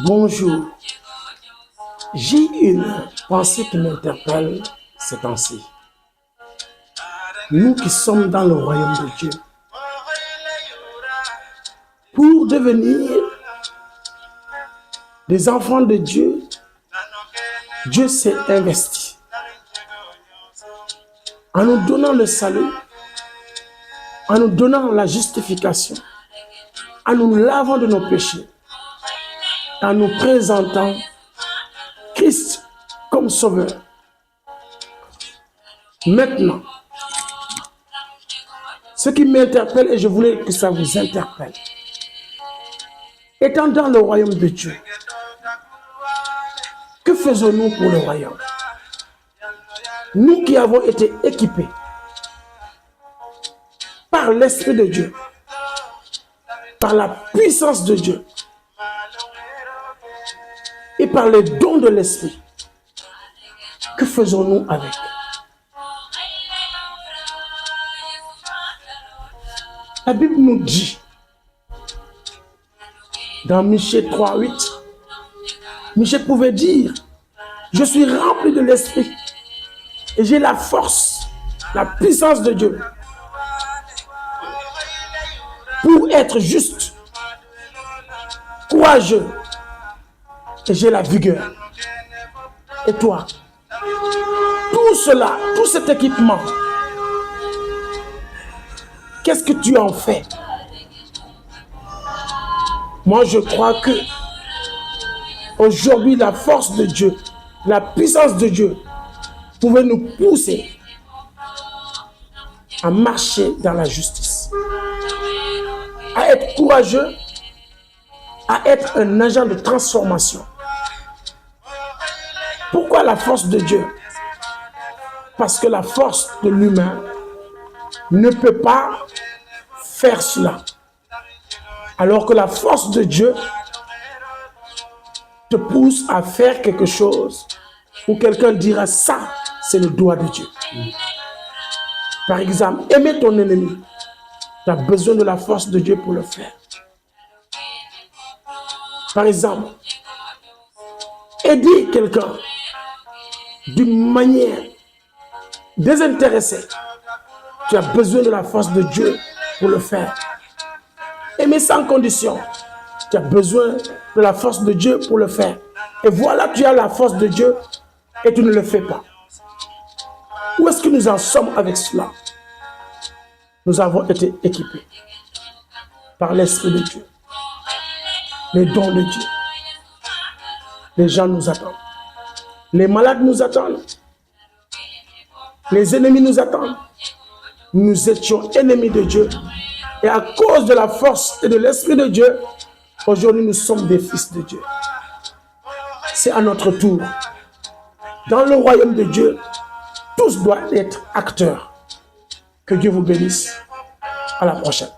Bonjour, j'ai une pensée qui m'interpelle ces temps-ci. Nous qui sommes dans le royaume de Dieu, pour devenir des enfants de Dieu, Dieu s'est investi en nous donnant le salut, en nous donnant la justification, en nous lavant de nos péchés, en nous présentant Christ comme sauveur. Maintenant, ce qui m'interpelle, et je voulais que ça vous interpelle, étant dans le royaume de Dieu, que faisons-nous pour le royaume? Nous qui avons été équipés par l'Esprit de Dieu, par la puissance de Dieu et par les dons de l'Esprit, que faisons-nous avec? La Bible nous dit, dans Michée 3:8, Michée pouvait dire, je suis rempli de l'Esprit et j'ai la force, la puissance de Dieu pour être juste, courageux, et j'ai la vigueur. Et toi, tout cela, tout cet équipement, qu'est-ce que tu en fais? Moi, je crois que aujourd'hui, la force de Dieu, la puissance de Dieu pouvait nous pousser à marcher dans la justice, à être courageux, à être un agent de transformation. Pourquoi la force de Dieu? Parce que la force de l'humain ne peut pas faire cela. Alors que la force de Dieu te pousse à faire quelque chose où quelqu'un dira ça, c'est le doigt de Dieu. Par exemple, aimer ton ennemi. Tu as besoin de la force de Dieu pour le faire. Par exemple, aider quelqu'un d'une manière désintéressée. Tu as besoin de la force de Dieu pour le faire. Aimer sans condition. Tu as besoin de la force de Dieu pour le faire. Et voilà, tu as la force de Dieu et tu ne le fais pas. Où est-ce que nous en sommes avec cela? Nous avons été équipés par l'Esprit de Dieu, les dons de Dieu. Les gens nous attendent. Les malades nous attendent. Les ennemis nous attendent. Nous étions ennemis de Dieu. Et à cause de la force et de l'Esprit de Dieu, aujourd'hui nous sommes des fils de Dieu. C'est à notre tour. Dans le royaume de Dieu, tous doivent être acteurs. Que Dieu vous bénisse. À la prochaine.